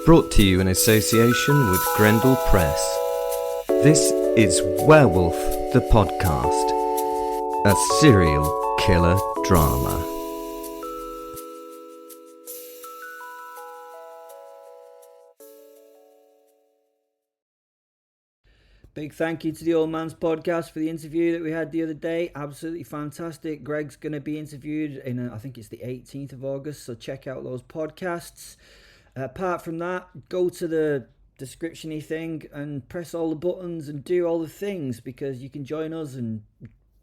Brought to you in association with Grendel Press. This is Werewolf the Podcast, a serial killer drama. Big thank you to the Old Man's Podcast for the interview that we had the other day. Absolutely fantastic. Greg's going to be interviewed in, I think it's the 18th of August, so check out those podcasts. Apart from that, go to the description-y thing and press all the buttons and do all the things, because you can join us and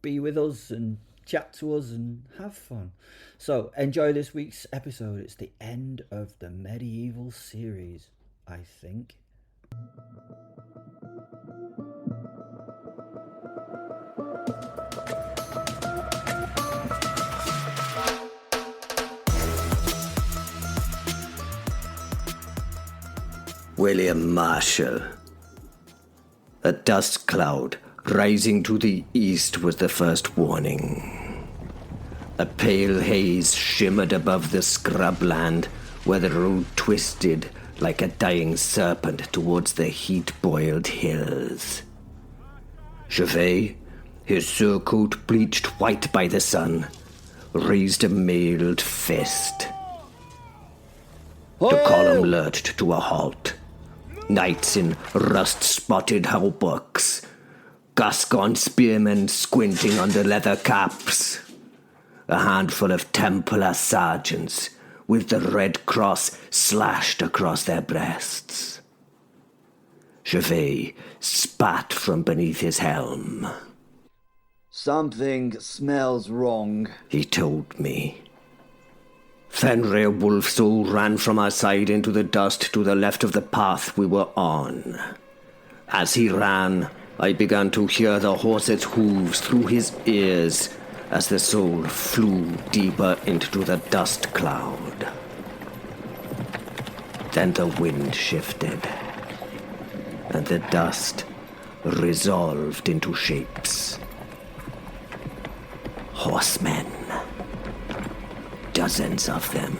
be with us and chat to us and have fun. So enjoy this week's episode. It's the end of the medieval series, I think. William Marshall. A dust cloud rising to the east was the first warning. A pale haze shimmered above the scrubland where the road twisted like a dying serpent towards the heat-boiled hills. Gervais, his surcoat bleached white by the sun, raised a mailed fist. The column lurched to a halt. Knights in rust-spotted hauberks, Gascon spearmen squinting under leather caps, a handful of Templar sergeants with the red cross slashed across their breasts. Gervais spat from beneath his helm. "Something smells wrong," he told me. Fenrir Wolfsoul ran from our side into the dust to the left of the path we were on. As he ran, I began to hear the horse's hooves through his ears as the soul flew deeper into the dust cloud. Then the wind shifted, and the dust resolved into shapes. Horsemen. Dozens of them.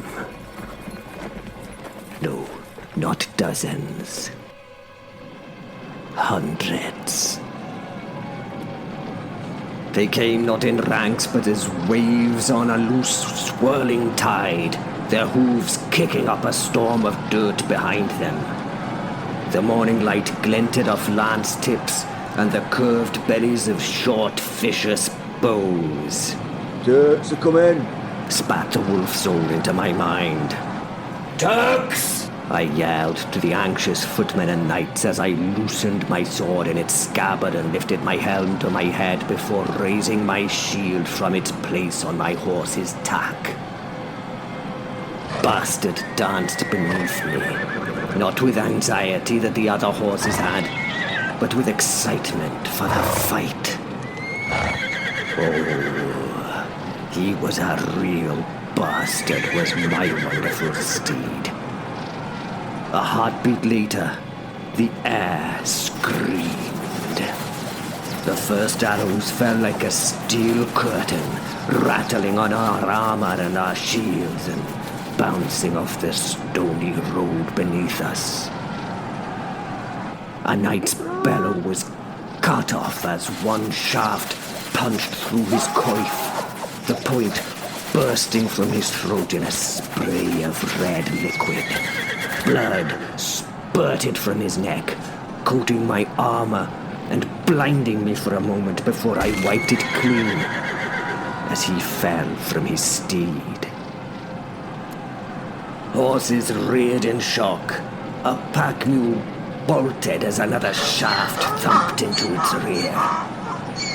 No, not dozens. Hundreds. They came not in ranks, but as waves on a loose, swirling tide, their hooves kicking up a storm of dirt behind them. The morning light glinted off lance tips and the curved bellies of short, vicious bows. "Turks are coming," spat the wolf soul into my mind. "Turks!" I yelled to the anxious footmen and knights as I loosened my sword in its scabbard and lifted my helm to my head before raising my shield from its place on my horse's tack. Bastard danced beneath me, not with anxiety that the other horses had, but with excitement for the fight. Oh, he was a real bastard, was my wonderful steed. A heartbeat later, the air screamed. The first arrows fell like a steel curtain, rattling on our armor and our shields and bouncing off the stony road beneath us. A knight's bellow was cut off as one shaft punched through his coif, the point bursting from his throat in a spray of red liquid. Blood spurted from his neck, coating my armor and blinding me for a moment before I wiped it clean as he fell from his steed. Horses reared in shock. A pack mule bolted as another shaft thumped into its rear.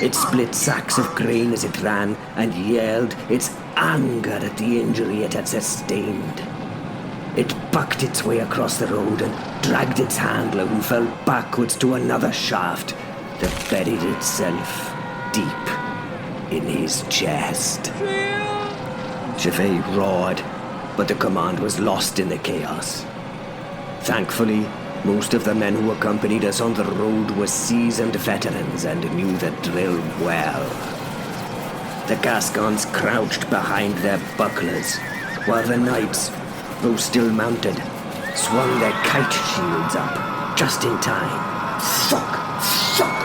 It split sacks of grain as it ran and yelled its anger at the injury it had sustained. It bucked its way across the road and dragged its handler, who fell backwards to another shaft that buried itself deep in his chest. Gervais roared, but the command was lost in the chaos. Thankfully, most of the men who accompanied us on the road were seasoned veterans and knew the drill well. The Gascons crouched behind their bucklers, while the knights, though still mounted, swung their kite shields up, just in time. Thunk, thunk,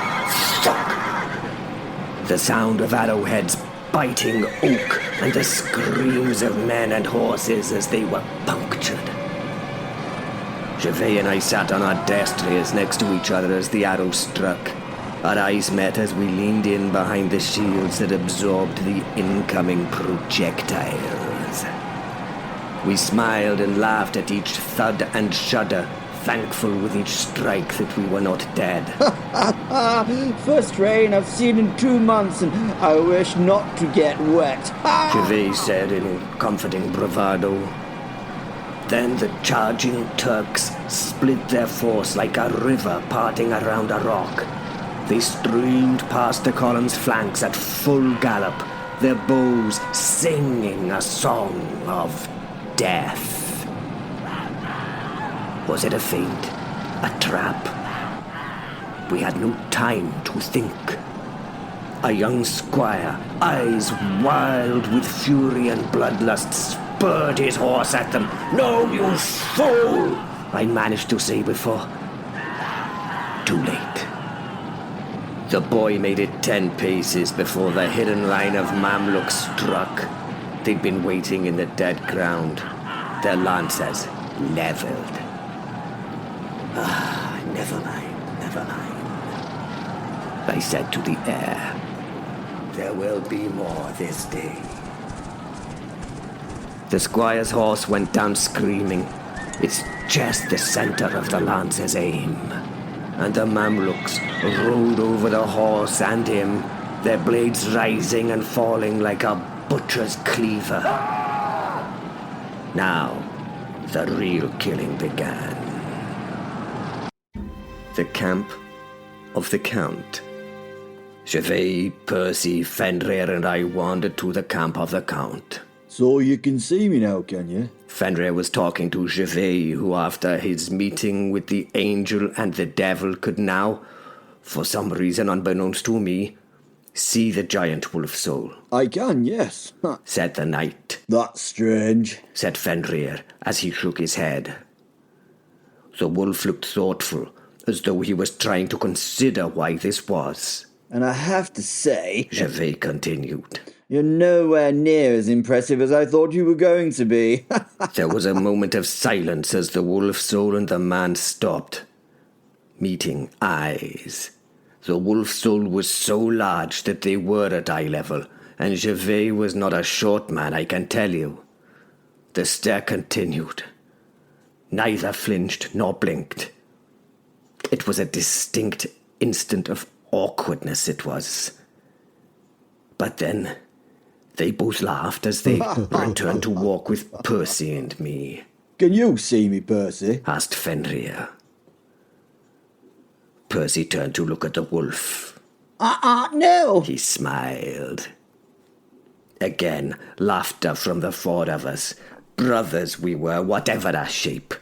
thunk. The sound of arrowheads biting oak and the screams of men and horses as they were punctured. Gervais and I sat on our desk chairs next to each other as the arrow struck. Our eyes met as we leaned in behind the shields that absorbed the incoming projectiles. We smiled and laughed at each thud and shudder, thankful with each strike that we were not dead. First rain I've seen in 2 months, and I wish not to get wet. Gervais said in comforting bravado. Then the charging Turks split their force like a river parting around a rock. They streamed past the column's flanks at full gallop, their bows singing a song of death. Was it a feint? A trap? We had no time to think. A young squire, eyes wild with fury and bloodlust, spurred his horse at them. "No, you fool!" I managed to say before. Too late. The boy made it 10 paces before the hidden line of Mamluks struck. They'd been waiting in the dead ground, their lances leveled. Never mind, never mind. I said to the air, there will be more this day. The squire's horse went down screaming, its chest the center of the lance's aim. And the Mamluks rode over the horse and him, their blades rising and falling like a butcher's cleaver. Now, the real killing began. The camp of the Count. Gervais, Percy, Fenrir, and I wandered to the camp of the Count. So you can see me now, can you? Fenrir was talking to Gervais, who after his meeting with the angel and the devil could now, for some reason unbeknownst to me, see the giant wolf soul. I can, yes. Said the knight. That's strange, said Fenrir as he shook his head. The wolf looked thoughtful, as though he was trying to consider why this was. And I have to say, Gervais continued, you're nowhere near as impressive as I thought you were going to be. There was a moment of silence as the wolf soul and the man stopped, meeting eyes. The wolf soul was so large that they were at eye level, and Gervais was not a short man, I can tell you. The stare continued. Neither flinched nor blinked. It was a distinct instant of awkwardness, it was. But then they both laughed as they returned to walk with Percy and me. Can you see me, Percy? Asked Fenrir. Percy turned to look at the wolf. No! He smiled. Again, laughter from the 4 of us. Brothers we were, whatever our shape.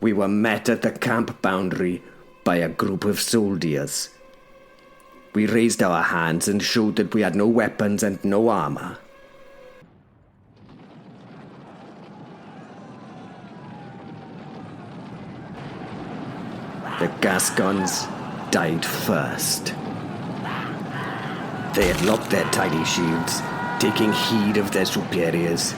We were met at the camp boundary by a group of soldiers. We raised our hands and showed that we had no weapons and no armor. The Gascons died first. They had locked their tiny shields, taking heed of their superiors.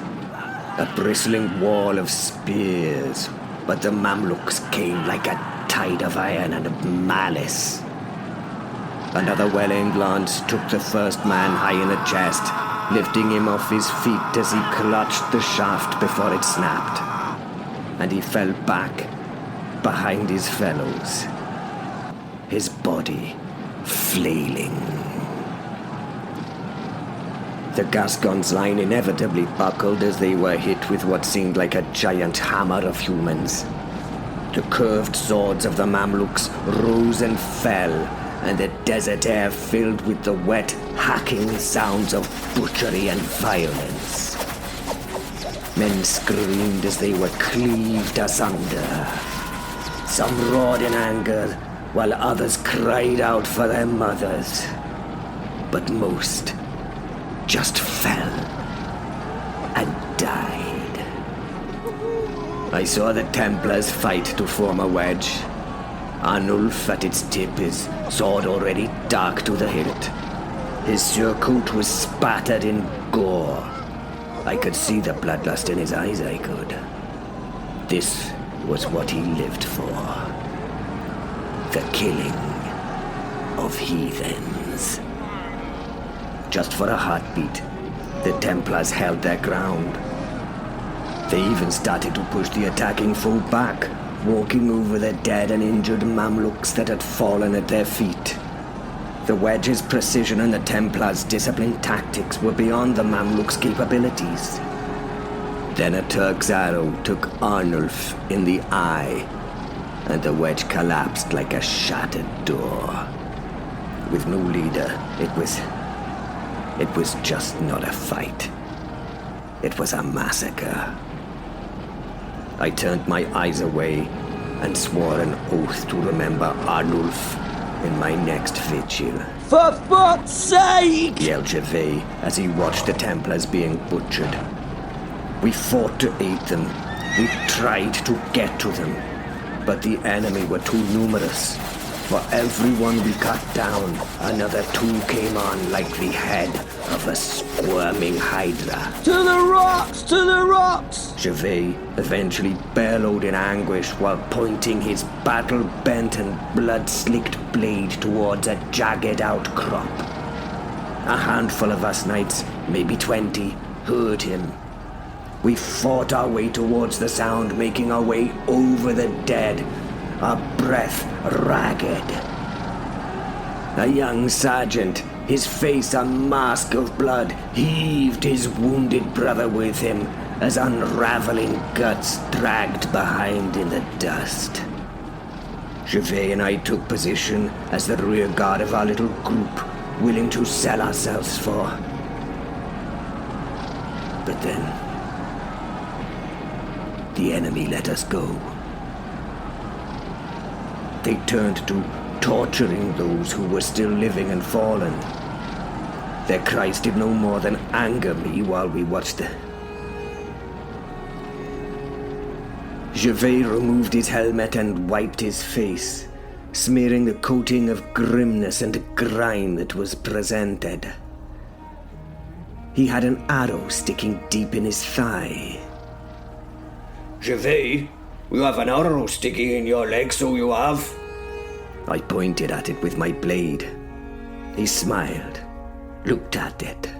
A bristling wall of spears, but the Mamluks came like a tide of iron and of malice. Another well-aimed lance took the first man high in the chest, lifting him off his feet as he clutched the shaft before it snapped. And he fell back behind his fellows, his body flailing. The Gascons' line inevitably buckled as they were hit with what seemed like a giant hammer of humans. The curved swords of the Mamluks rose and fell, and the desert air filled with the wet, hacking sounds of butchery and violence. Men screamed as they were cleaved asunder. Some roared in anger, while others cried out for their mothers. But most just fell and died. I saw the Templars fight to form a wedge. Arnulf at its tip, his sword already dark to the hilt. His surcoat was spattered in gore. I could see the bloodlust in his eyes, I could. This was what he lived for. The killing of heathens. Just for a heartbeat, the Templars held their ground. They even started to push the attacking foe back, walking over the dead and injured Mamluks that had fallen at their feet. The wedge's precision and the Templars' disciplined tactics were beyond the Mamluks' capabilities. Then a Turk's arrow took Arnulf in the eye, and the wedge collapsed like a shattered door. With no leader, it was just not a fight. It was a massacre. I turned my eyes away and swore an oath to remember Arnulf in my next vigil. For fuck's sake! Yelled Gervais as he watched the Templars being butchered. We fought to aid them. We tried to get to them. But the enemy were too numerous. For every one we cut down, another two came on like the head of a squirming hydra. To the rocks! To the rocks! Gervais eventually bellowed in anguish while pointing his battle-bent and blood-slicked blade towards a jagged outcrop. A handful of us knights, maybe 20, heard him. We fought our way towards the sound, making our way over the dead, our breath ragged. A young sergeant, his face a mask of blood, heaved his wounded brother with him as unraveling guts dragged behind in the dust. Gervais and I took position as the rear guard of our little group, willing to sell ourselves for. But then, the enemy let us go. They turned to torturing those who were still living and fallen. Their cries did no more than anger me while we watched the... Gervais removed his helmet and wiped his face, smearing the coating of grimness and grime that was presented. He had an arrow sticking deep in his thigh. Gervais, you have an arrow sticking in your leg, so you have. I pointed at it with my blade. He smiled, looked at it.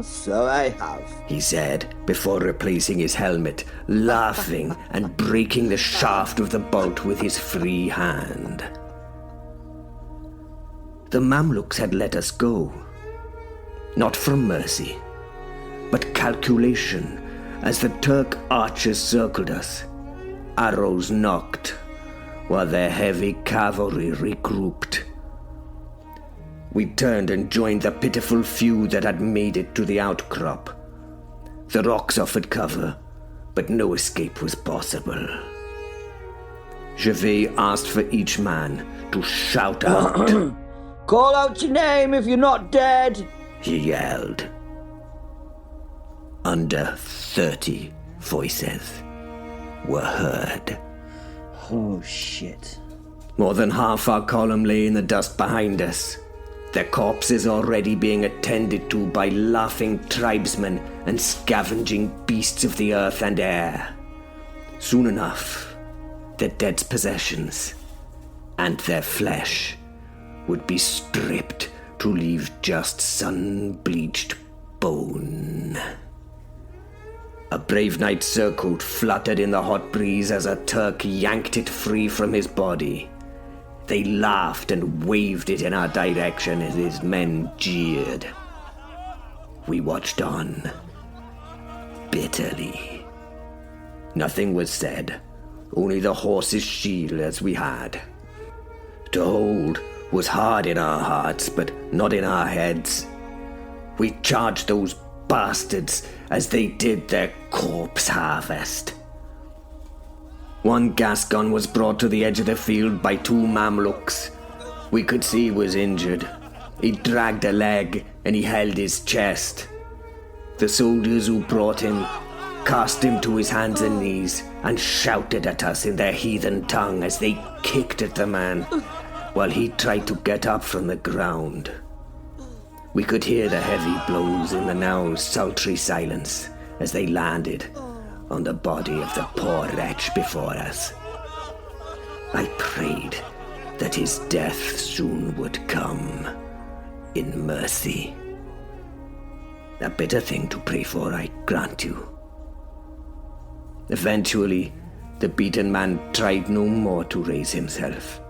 So I have, he said, before replacing his helmet, laughing and breaking the shaft of the bolt with his free hand. The Mamluks had let us go. Not from mercy, but calculation, as the Turk archers circled us. Arrows knocked, while their heavy cavalry regrouped. We turned and joined the pitiful few that had made it to the outcrop. The rocks offered cover, but no escape was possible. Gervais asked for each man to shout out. Call out your name if you're not dead, he yelled. Under 30 voices were heard. Oh shit. More than half our column lay in the dust behind us, their corpses already being attended to by laughing tribesmen and scavenging beasts of the earth and air. Soon enough, the dead's possessions and their flesh would be stripped to leave just sun-bleached bone. A brave knight's surcoat fluttered in the hot breeze as a Turk yanked it free from his body. They laughed and waved it in our direction as his men jeered. We watched on, bitterly. Nothing was said, only the horse's shield as we had. To hold was hard in our hearts, but not in our heads. We charged those bastards as they did their corpse harvest. One gas gun was brought to the edge of the field by two Mamluks. We could see he was injured. He dragged a leg and he held his chest. The soldiers who brought him cast him to his hands and knees, and shouted at us in their heathen tongue as they kicked at the man, while he tried to get up from the ground. We could hear the heavy blows in the now sultry silence as they landed on the body of the poor wretch before us. I prayed that his death soon would come in mercy. A bitter thing to pray for, I grant you. Eventually, the beaten man tried no more to raise himself.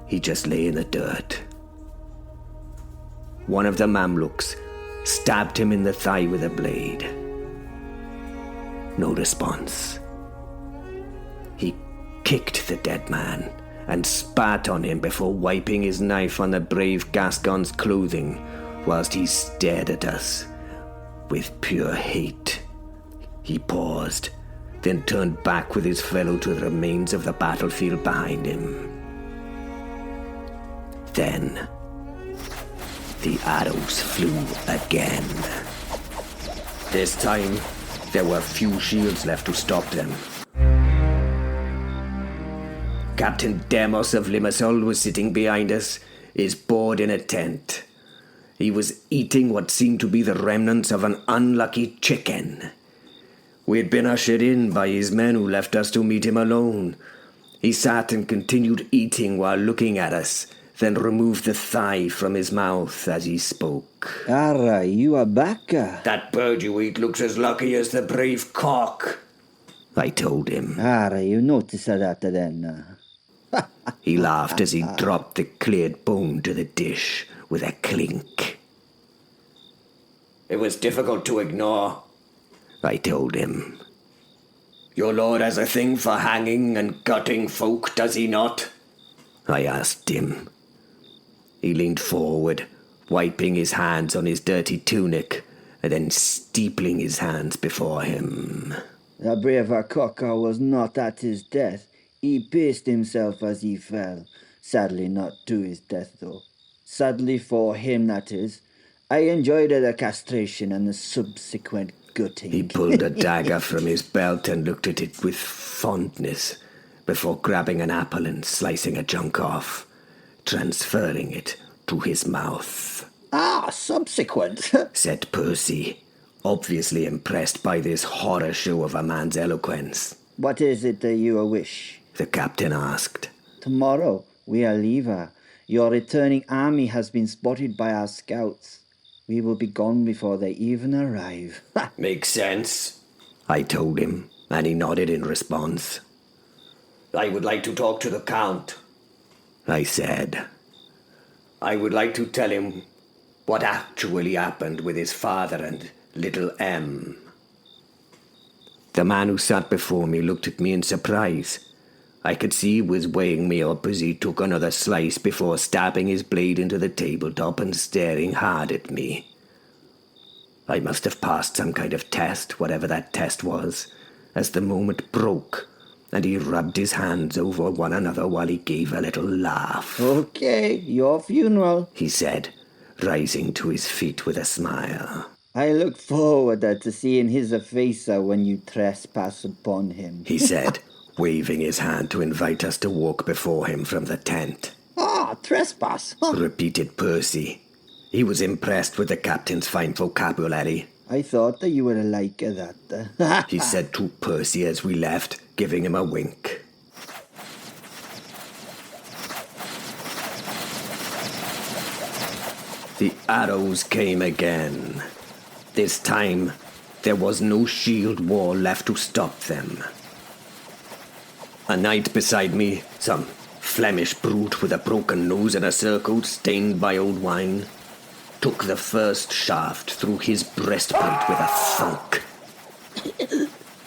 He just lay in the dirt. One of the Mamluks stabbed him in the thigh with a blade. No response. He kicked the dead man and spat on him before wiping his knife on the brave Gascon's clothing whilst he stared at us with pure hate. He paused, then turned back with his fellow to the remains of the battlefield behind him. Then the arrows flew again. This time, there were few shields left to stop them. Captain Demos of Limassol was sitting behind us, his board in a tent. He was eating what seemed to be the remnants of an unlucky chicken. We had been ushered in by his men who left us to meet him alone. He sat and continued eating while looking at us, then removed the thigh from his mouth as he spoke. Ara, you are back. That bird you eat looks as lucky as the brave cock. I told him. Ara, you noticed that then. He laughed as he dropped the cleared bone to the dish with a clink. It was difficult to ignore. I told him. Your lord has a thing for hanging and gutting folk, does he not? I asked him. He leaned forward, wiping his hands on his dirty tunic, and then steepling his hands before him. The brave Cocker was not at his death. He paced himself as he fell. Sadly not to his death, though. Sadly for him, that is. I enjoyed the castration and the subsequent gutting. He pulled a dagger from his belt and looked at it with fondness before grabbing an apple and slicing a chunk off, transferring it to his mouth. Ah, subsequent, said Percy, obviously impressed by this horror show of a man's eloquence. What is it that you wish? The captain asked. Tomorrow we are leaving. Your returning army has been spotted by our scouts. We will be gone before they even arrive. Makes sense, I told him, and he nodded in response. I would like to talk to the Count, I said. I would like to tell him what actually happened with his father and little M. The man who sat before me looked at me in surprise. I could see he was weighing me up as he took another slice before stabbing his blade into the tabletop and staring hard at me. I must have passed some kind of test, whatever that test was, as the moment broke, and he rubbed his hands over one another while he gave a little laugh. Okay, your funeral, he said, rising to his feet with a smile. I look forward to seeing his face when you trespass upon him, he said, waving his hand to invite us to walk before him from the tent. Ah, trespass, repeated Percy. He was impressed with the captain's fine vocabulary. I thought that you would like that. He said to Percy as we left, giving him a wink. The arrows came again. This time, there was no shield wall left to stop them. A knight beside me, some Flemish brute with a broken nose and a circle stained by old wine, took the first shaft through his breastplate with a thunk.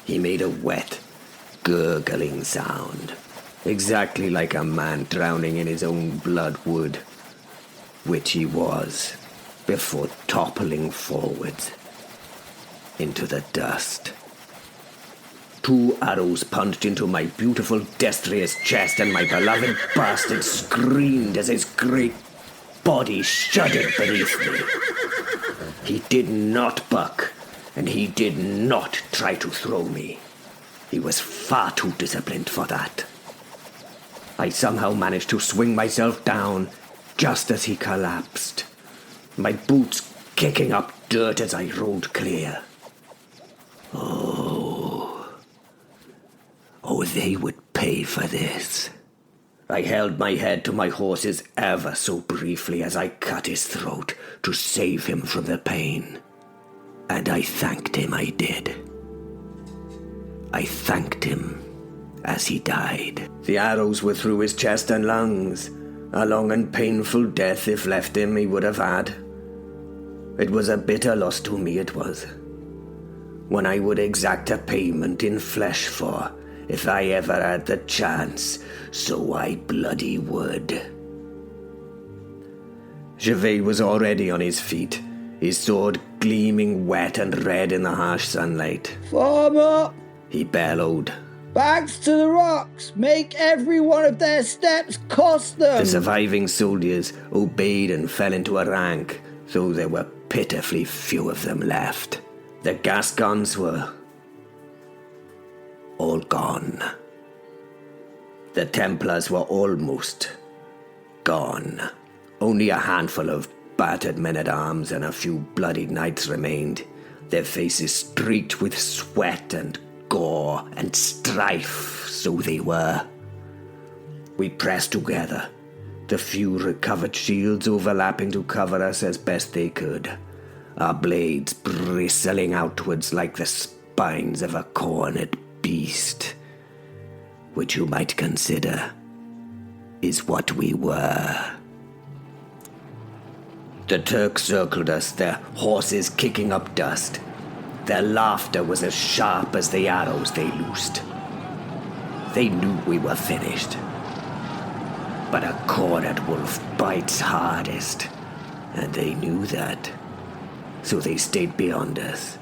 He made a wet, gurgling sound, exactly like a man drowning in his own blood would, which he was, before toppling forward into the dust. 2 arrows punched into my beautiful Destrius chest, and my beloved bastard screamed as his great body shuddered beneath me. He did not buck, and he did not try to throw me. He was far too disciplined for that. I somehow managed to swing myself down just as he collapsed, my boots kicking up dirt as I rolled clear. Oh, they would pay for this. I held my head to my horse's ever so briefly as I cut his throat to save him from the pain. And I thanked him, I did. I thanked him as he died. The arrows were through his chest and lungs. A long and painful death, if left him, he would have had. It was a bitter loss to me, it was. One I would exact a payment in flesh for, if I ever had the chance, so I bloody would. Gervais was already on his feet, his sword gleaming wet and red in the harsh sunlight. Form up! He bellowed. Backs to the rocks! Make every one of their steps cost them! The surviving soldiers obeyed and fell into a rank, though there were pitifully few of them left. The Gascons were all gone. The Templars were almost gone. Only a handful of battered men-at-arms and a few bloodied knights remained, their faces streaked with sweat and gore and strife, so they were. We pressed together, the few recovered shields overlapping to cover us as best they could, our blades bristling outwards like the spines of a cornered beast, which you might consider is what we were. The Turks circled us, their horses kicking up dust. Their laughter was as sharp as the arrows they loosed. They knew we were finished. But a cornered wolf bites hardest, and they knew that. So they stayed beyond us,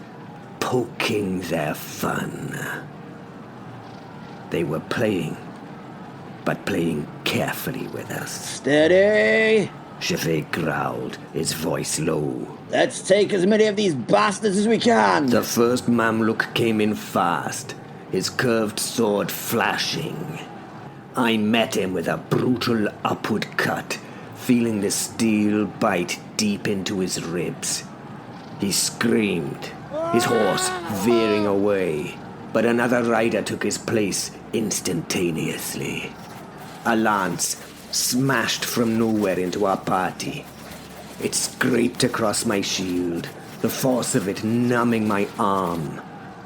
poking their fun. They were playing, but playing carefully with us. Steady! Gervais growled, his voice low. Let's take as many of these bastards as we can! The first Mamluk came in fast, his curved sword flashing. I met him with a brutal upward cut, feeling the steel bite deep into his ribs. He screamed, his horse veering away, but another rider took his place instantaneously. A lance smashed from nowhere into our party. It scraped across my shield, the force of it numbing my arm.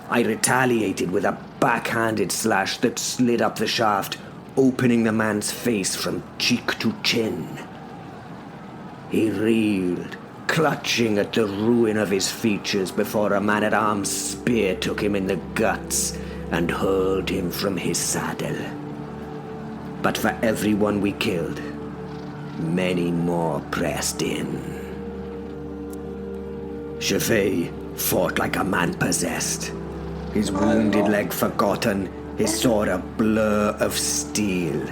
I retaliated with a backhanded slash that slid up the shaft, opening the man's face from cheek to chin. He reeled, clutching at the ruin of his features before a man-at-arms spear took him in the guts and hurled him from his saddle. But for everyone we killed, many more pressed in. Gervais fought like a man possessed, his wounded leg forgotten, his sword a blur of steel.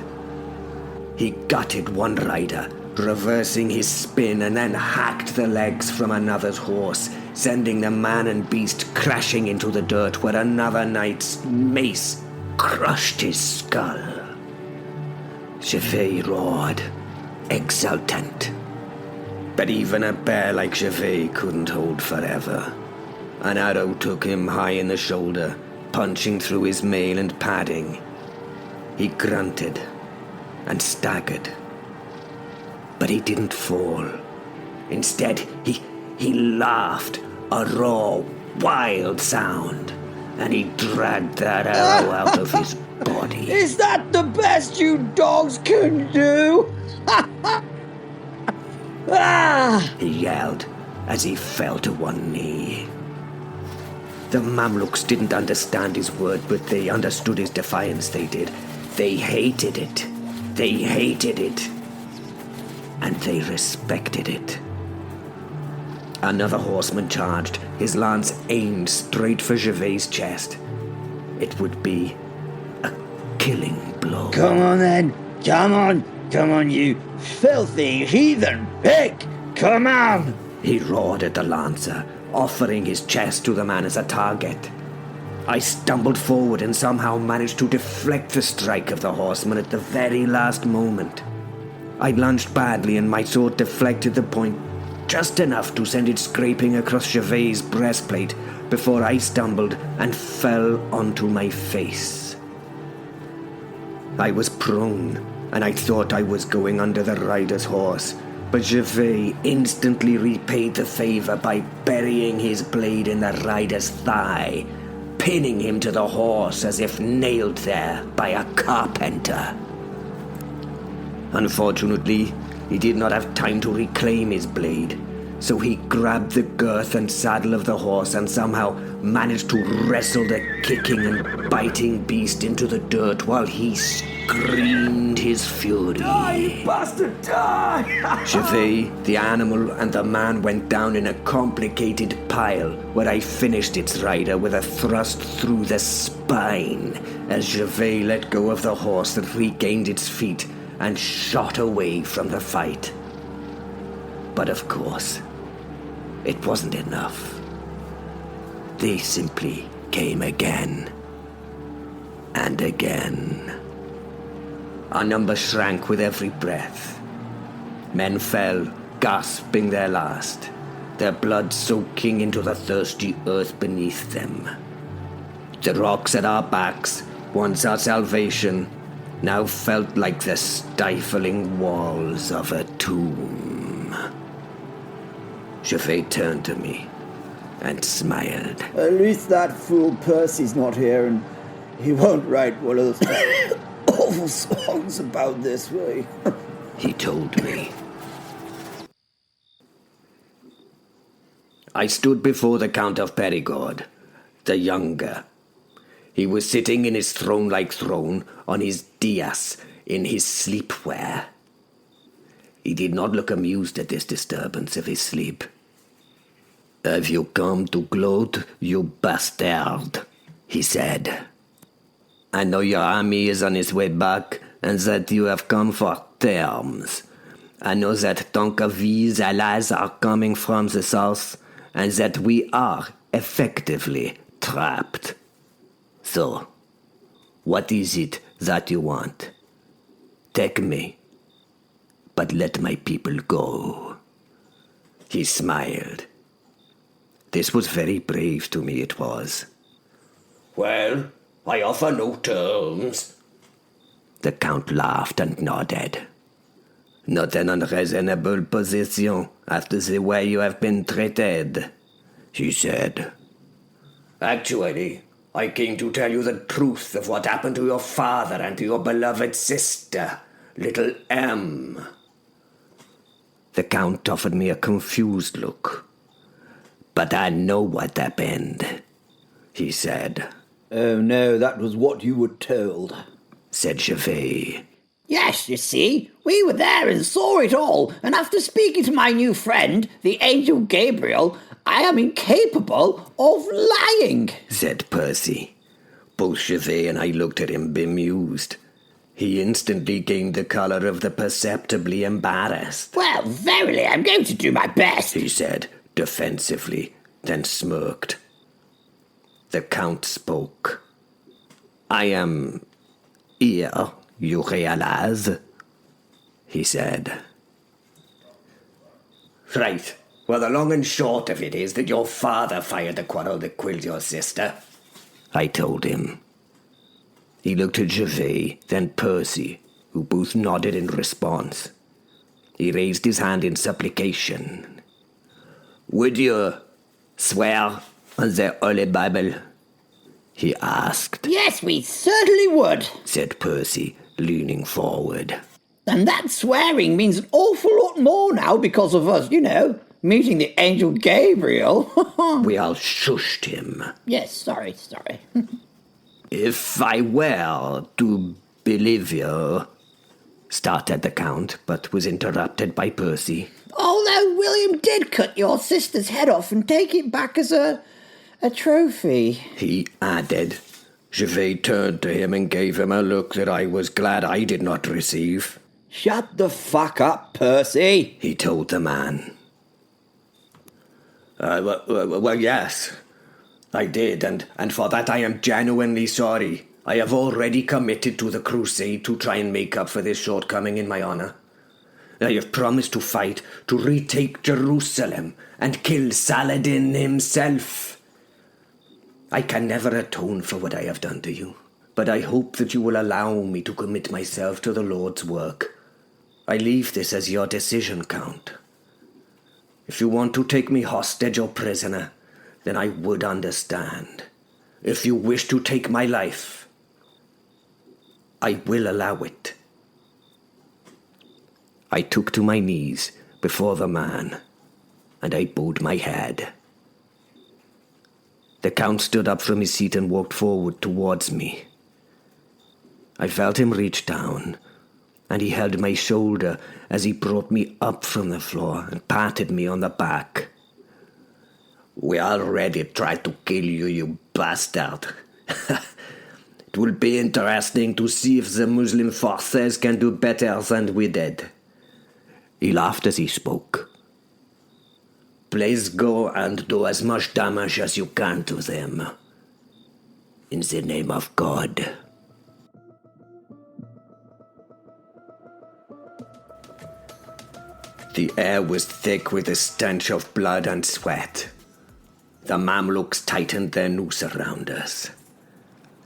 He gutted one rider, reversing his spin, and then hacked the legs from another's horse, sending the man and beast crashing into the dirt where another knight's mace crushed his skull. Gervais roared, exultant. But even a bear like Gervais couldn't hold forever. An arrow took him high in the shoulder, punching through his mail and padding. He grunted and staggered. But he didn't fall. Instead, he laughed, a raw, wild sound, and he dragged that arrow out of his body. Is that the best you dogs can do? He yelled as he fell to one knee. The Mamluks didn't understand his word, but they understood his defiance, they did. They hated it. They hated it. And they respected it. Another horseman charged, his lance aimed straight for Gervais' chest. It would be a killing blow. Come on then, come on you filthy heathen pig, come on! He roared at the lancer, offering his chest to the man as a target. I stumbled forward and somehow managed to deflect the strike of the horseman at the very last moment. I lunged badly and my sword deflected the point just enough to send it scraping across Gervais' breastplate before I stumbled and fell onto my face. I was prone, and I thought I was going under the rider's horse, but Gervais instantly repaid the favor by burying his blade in the rider's thigh, pinning him to the horse as if nailed there by a carpenter. Unfortunately, he did not have time to reclaim his blade, so he grabbed the girth and saddle of the horse and somehow managed to wrestle the kicking and biting beast into the dirt while he screamed his fury. Die, you bastard, die! Gervais, the animal, and the man went down in a complicated pile where I finished its rider with a thrust through the spine as Gervais let go of the horse that regained its feet and shot away from the fight. But of course, it wasn't enough. They simply came again and again. Our number shrank with every breath. Men fell, gasping their last, their blood soaking into the thirsty earth beneath them. The rocks at our backs, once our salvation, now felt like the stifling walls of a tomb. Gervais turned to me and smiled. At least that fool Percy's not here, and he won't write one of those awful songs about this, will he? He told me. I stood before the Count of Perigord, the younger. He was sitting in his throne-like throne on his dais in his sleepwear. He did not look amused at this disturbance of his sleep. "Have you come to gloat, you bastard?" he said. "I know your army is on its way back, and that you have come for terms. I know that Tonkavi's allies are coming from the south, and that we are effectively trapped. So, what is it that you want? Take me, but let my people go." He smiled. This was very brave to me, it was. "Well, I offer no terms." The Count laughed and nodded. "Not an unreasonable position after the way you have been treated," he said. "Actually, I came to tell you the truth of what happened to your father and to your beloved sister, little M." The Count offered me a confused look. "But I know what happened," he said. Oh no, that was what you were told, said Gervais. "Yes, you see, we were there and saw it all, and after speaking to my new friend, the angel Gabriel, I am incapable of lying," said Percy. Both Gervais and I looked at him bemused. He instantly gained the colour of the perceptibly embarrassed. "Well, verily, I'm going to do my best," he said, defensively, then smirked. The Count spoke. "I am here, you realize," he said. "Right. Well, the long and short of it is that your father fired the quarrel that killed your sister," I told him. He looked at Gervais, then Percy, who both nodded in response. He raised his hand in supplication. "Would you swear on the Holy Bible?" he asked. "Yes, we certainly would," said Percy, leaning forward. "And that swearing means an awful lot more now because of us, meeting the angel Gabriel." We all shushed him. Yes, sorry. "If I were to believe you," started the Count, but was interrupted by Percy. "Although William did cut your sister's head off and take it back as a trophy," he added. Gervais turned to him and gave him a look that I was glad I did not receive. "Shut the fuck up, Percy," he told the man. Well, yes, I did, and for that I am genuinely sorry. I have already committed to the crusade to try and make up for this shortcoming in my honor. I have promised to fight to retake Jerusalem and kill Saladin himself. I can never atone for what I have done to you, but I hope that you will allow me to commit myself to the Lord's work. I leave this as your decision, Count. If you want to take me hostage or prisoner, then I would understand. If you wish to take my life, I will allow it. I took to my knees before the man, and I bowed my head. The Count stood up from his seat and walked forward towards me. I felt him reach down, and he held my shoulder as he brought me up from the floor and patted me on the back. We already tried to kill you, you bastard. It will be interesting to see if the Muslim forces can do better than we did. He laughed as he spoke. Please go and do as much damage as you can to them. In the name of God. The air was thick with the stench of blood and sweat. The Mamluks tightened their noose around us,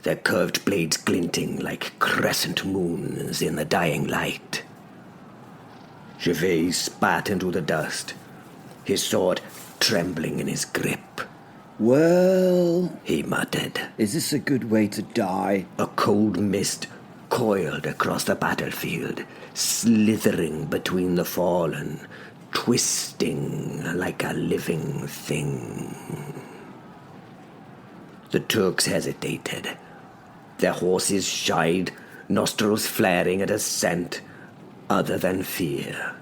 their curved blades glinting like crescent moons in the dying light. Gervais spat into the dust, his sword trembling in his grip. Well, He muttered. is this a good way to die? A cold mist coiled across the battlefield, slithering between the fallen, twisting like a living thing. The Turks hesitated. Their horses shied, nostrils flaring at a scent other than fear.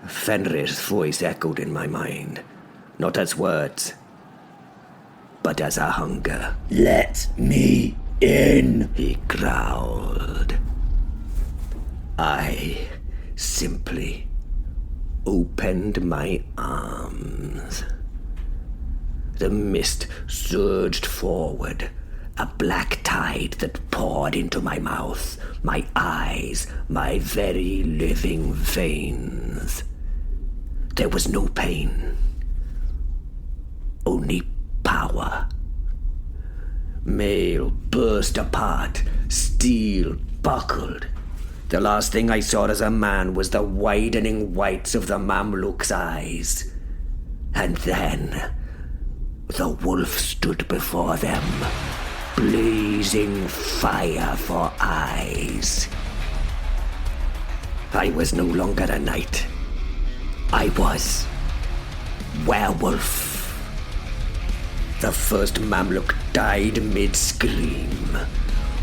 Fenrir's voice echoed in my mind, not as words, but as a hunger. Let me in. He growled. I simply opened my arms. The mist surged forward, a black tide that poured into my mouth, my eyes, my very living veins. There was no pain, only power. Mail burst apart, steel buckled. The last thing I saw as a man was the widening whites of the Mamluk's eyes. And then the wolf stood before them, blazing fire for eyes. I was no longer a knight. I was werewolf. The first Mamluk died mid-scream.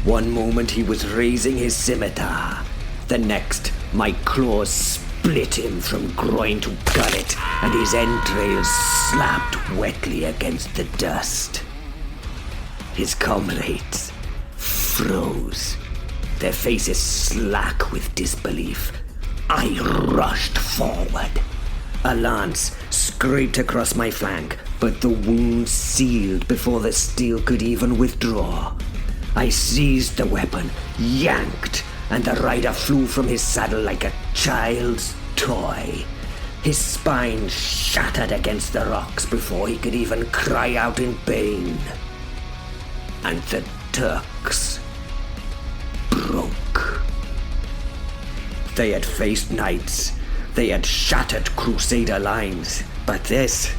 One moment he was raising his scimitar. The next, my claws split him from groin to gullet, and his entrails slapped wetly against the dust. His comrades froze, their faces slack with disbelief. I rushed forward. A lance scraped across my flank, but the wound sealed before the steel could even withdraw. I seized the weapon, yanked, and the rider flew from his saddle like a child's toy. His spine shattered against the rocks before he could even cry out in pain. And the Turks broke. They had faced knights. They had shattered Crusader lines. But this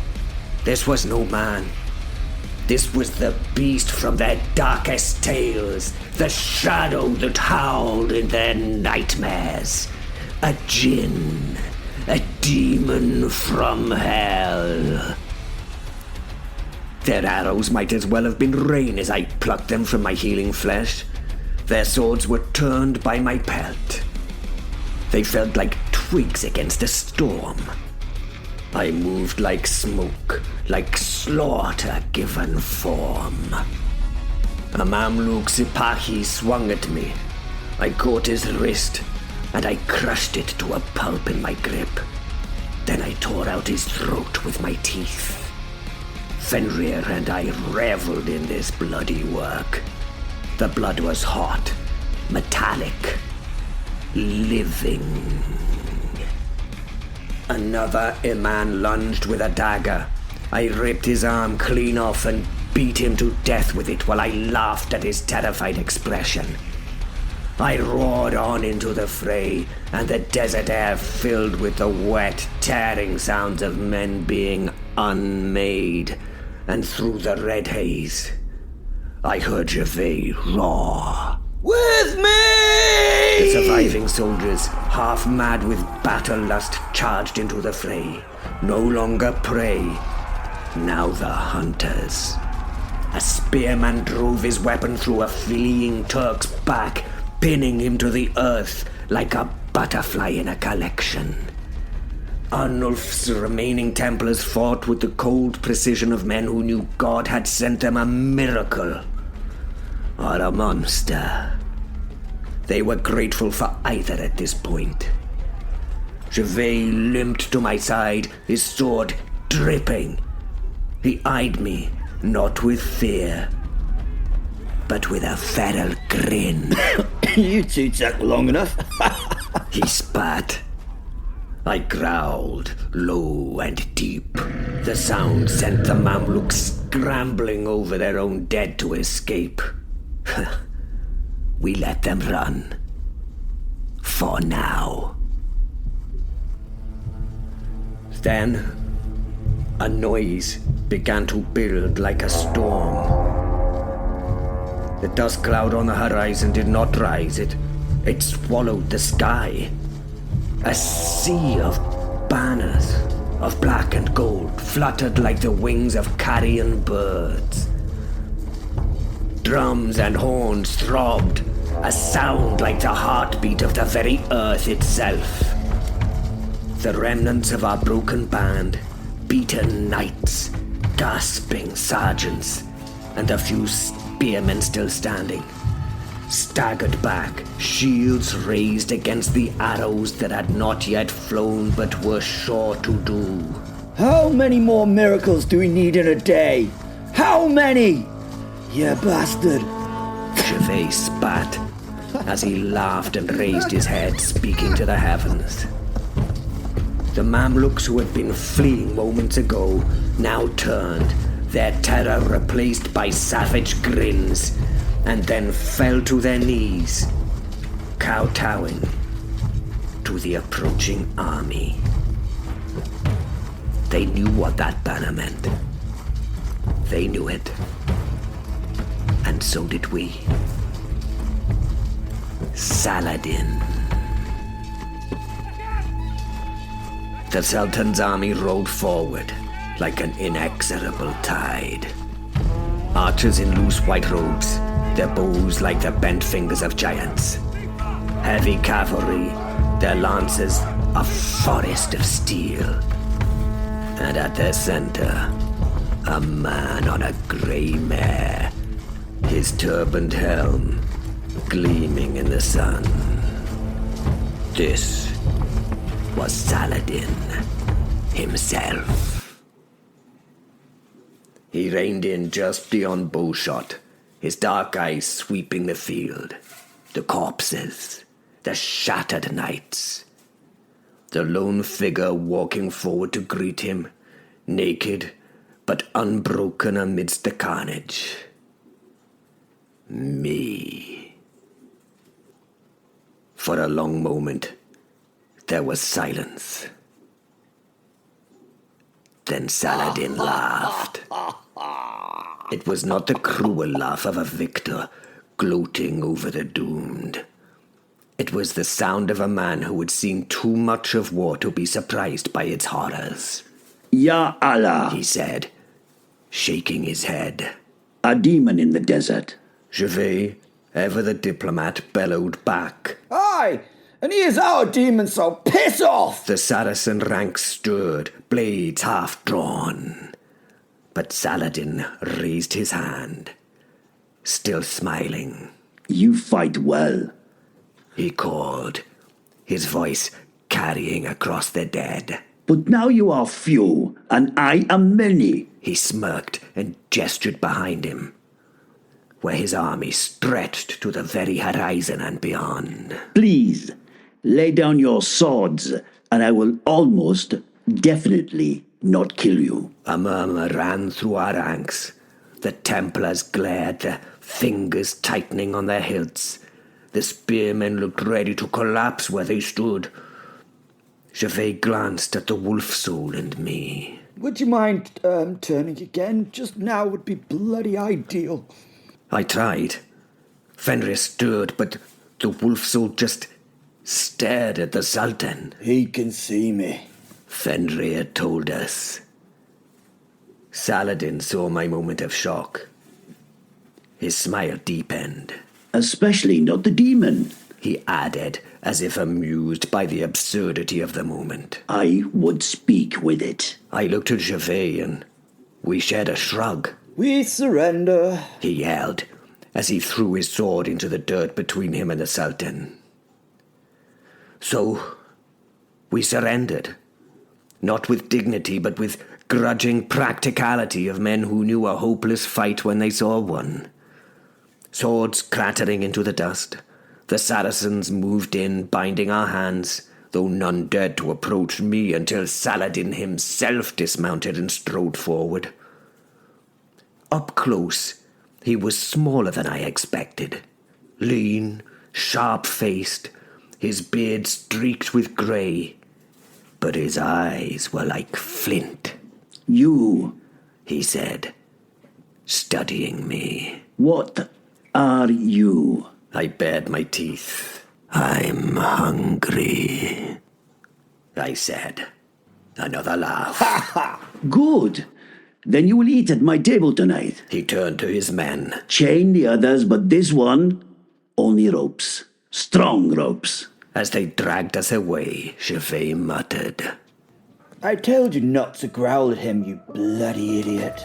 was no man. This was the beast from their darkest tales, the shadow that howled in their nightmares. A djinn, a demon from hell. Their arrows might as well have been rain as I plucked them from my healing flesh. Their swords were turned by my pelt. They felt like twigs against a storm. I moved like smoke, like slaughter given form. A Mamluk Sipahi swung at me. I caught his wrist, and I crushed it to a pulp in my grip. Then I tore out his throat with my teeth. Fenrir and I reveled in this bloody work. The blood was hot, metallic, living. Another Iman lunged with a dagger. I ripped his arm clean off and beat him to death with it while I laughed at his terrified expression. I roared on into the fray, and the desert air filled with the wet, tearing sounds of men being unmade, and through the red haze, I heard Gervais roar. With me! The surviving soldiers, half mad with battle lust, charged into the fray. No longer prey, now the hunters. A spearman drove his weapon through a fleeing Turk's back, pinning him to the earth like a butterfly in a collection. Arnulf's remaining Templars fought with the cold precision of men who knew God had sent them a miracle or a monster. They were grateful for either at this point. Gervais limped to my side, his sword dripping. He eyed me, not with fear, but with a feral grin. You two took long enough. He spat. I growled, low and deep. The sound sent the Mamluk scrambling over their own dead to escape. We let them run. For now. Then, a noise began to build like a storm. The dust cloud on the horizon did not rise. It swallowed the sky. A sea of banners of black and gold fluttered like the wings of carrion birds. Drums and horns throbbed, a sound like the heartbeat of the very earth itself. The remnants of our broken band, beaten knights, gasping sergeants, and a few spearmen still standing, staggered back, shields raised against the arrows that had not yet flown but were sure to do. How many more miracles do we need in a day? How many? You bastard. Gervais spat as he laughed and raised his head, speaking to the heavens. The Mamluks who had been fleeing moments ago now turned, their terror replaced by savage grins, and then fell to their knees, kowtowing to the approaching army. They knew what that banner meant. They knew it. And so did we. Saladin. The Sultan's army rolled forward like an inexorable tide. Archers in loose white robes, their bows like the bent fingers of giants. Heavy cavalry, their lances a forest of steel. And at their center, a man on a grey mare, his turbaned helm gleaming in the sun. This was Saladin himself. He reined in just beyond bowshot, his dark eyes sweeping the field, the corpses, the shattered knights. The lone figure walking forward to greet him, naked but unbroken amidst the carnage. Me. For a long moment, there was silence. Then Saladin laughed. It was not the cruel laugh of a victor gloating over the doomed. It was the sound of a man who had seen too much of war to be surprised by its horrors. Ya Allah, He said, shaking his head. A demon in the desert. Gervais, ever the diplomat, bellowed back. Aye, and he is our demon, so piss off! The Saracen ranks stirred, blades half drawn. But Saladin raised his hand, still smiling. You fight well. He called, his voice carrying across the dead. But now you are few, and I am many. He smirked and gestured behind him, where his army stretched to the very horizon and beyond. Please, lay down your swords, and I will almost definitely not kill you. A murmur ran through our ranks. The Templars glared, their fingers tightening on their hilts. The spearmen looked ready to collapse where they stood. Gervais glanced at the wolf soul and me. Would you mind turning again? Just now would be bloody ideal. I tried. Fenrir stirred, but the wolf soul just stared at the Sultan. He can see me, Fenrir told us. Saladin saw my moment of shock. His smile deepened. Especially not the demon, he added, as if amused by the absurdity of the moment. I would speak with it. I looked at Gervais and we shared a shrug. We surrender, he yelled, as he threw his sword into the dirt between him and the Sultan. So, we surrendered. Not with dignity, but with grudging practicality of men who knew a hopeless fight when they saw one. Swords clattering into the dust, the Saracens moved in, binding our hands, though none dared to approach me until Saladin himself dismounted and strode forward. Up close, he was smaller than I expected. Lean, sharp-faced, his beard streaked with grey, but his eyes were like flint. You, he said, studying me. What are you? I bared my teeth. I'm hungry, I said. Another laugh. Good. Then you will eat at my table tonight. He turned to his men. Chain the others, but this one, only ropes. Strong ropes. As they dragged us away, Gervais muttered, I told you not to growl at him, you bloody idiot.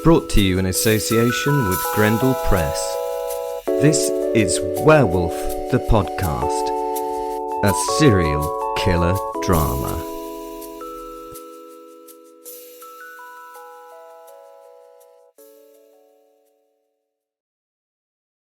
Brought to you in association with Grendel Press. This is Werewolf the Podcast, a serial killer drama.